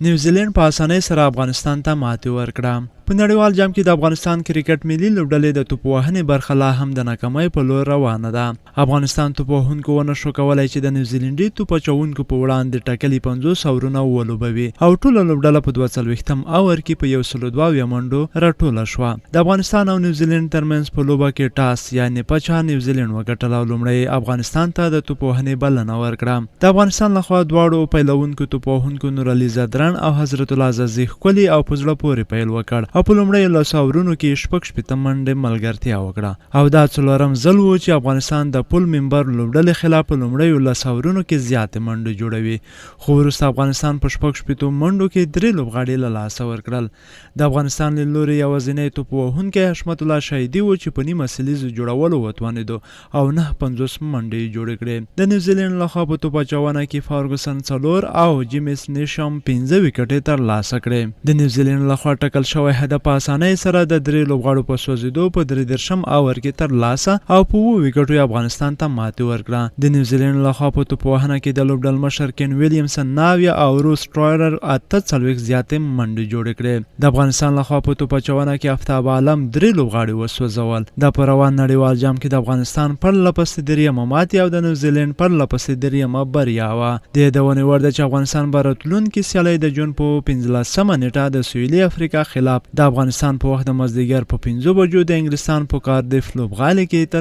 نیوزیلند په اسانۍ سره افغانستان ته ماتې ورکړه. په نړیوال جام کې د افغانستان کرکټ ملي لوبډلې د توپوهنې برخه لا هم د ناکامۍ په لور روانه ده. افغانستان توپوهونکو ونه شو کولی چې د نیوزیلندي توپ اچوونکو په وړاندې ټاکلي 50 اورونه ولوبوي او ټوله لوبډله په 42م اور کې په 102 منډو راټوله شوه. د افغانستان او نیوزیلند ترمنځ په لوبه کې ټاس یعنې پچه نیوزیلند وګټله او لومړی افغانستان ته د توپوهنې بلنه ورکړه. د افغانستان لخوا دواړو پیلوونکو توپوهونکو نورعلي زدران او حضرت الله عزازي ښکلي او په زړه پورې پیل وکړ او په لومړیو 10 اورونو کې شپږ شپېته منډې ملګرتیا وکړه او دا څلورم ځل و چې افغانستان د پول ممبر لوبډلې خلاف په لومړیو 10 اورونو کې زیاتې منډې جوړوي، خو وروسته افغانستان په شپږ شپېتو منډو کې 3 لوبغاړي له لاسه ورکړل. د افغانستان له لوري یوازینی توپ وهونکی حشمت الله شهیدي و چې په نیمه سلیزو جوړولو وتوانېدو او 950 منډې جوړې کړې. د نیوزیلند لخوا په توپ اچونه کې فارګوسن 4 او جیمس نیشم 15 وکټې ترلاسه کړې. د نیوزیلند لخوا ټکل شوی هدف په اسانۍ سره د 3 لوبغاړو په سوځېدو په 33م اور کې ترلاسه او په 7 وکټو افغانستان ته ماتې ورکړه. د نیوزیلند لخوا په توپوهنه کې د لوبډل مشر کین ویلیمسن 9 او روس ټرایرر 48 زیاتې منډې جوړې کړې. د افغانستان لخوا په توپ اچونه کې آفتاب عالم 3 لوبغاړي وسوځول. د په روان نړیوال جام کې د افغانستان پرله پسې درېیمه ماتې او د نیوزیلند پرله پسې درېیمه بریا وه. د یادونې وړ ده چې افغانستان به راتلونکې سیالۍ د جون په 15مه نیټه د سویلي افریقا خلاف د افغانستان په وخت د مازدیګر په 5 بجو د انګلستان په کاردیف لوبغالي کې تر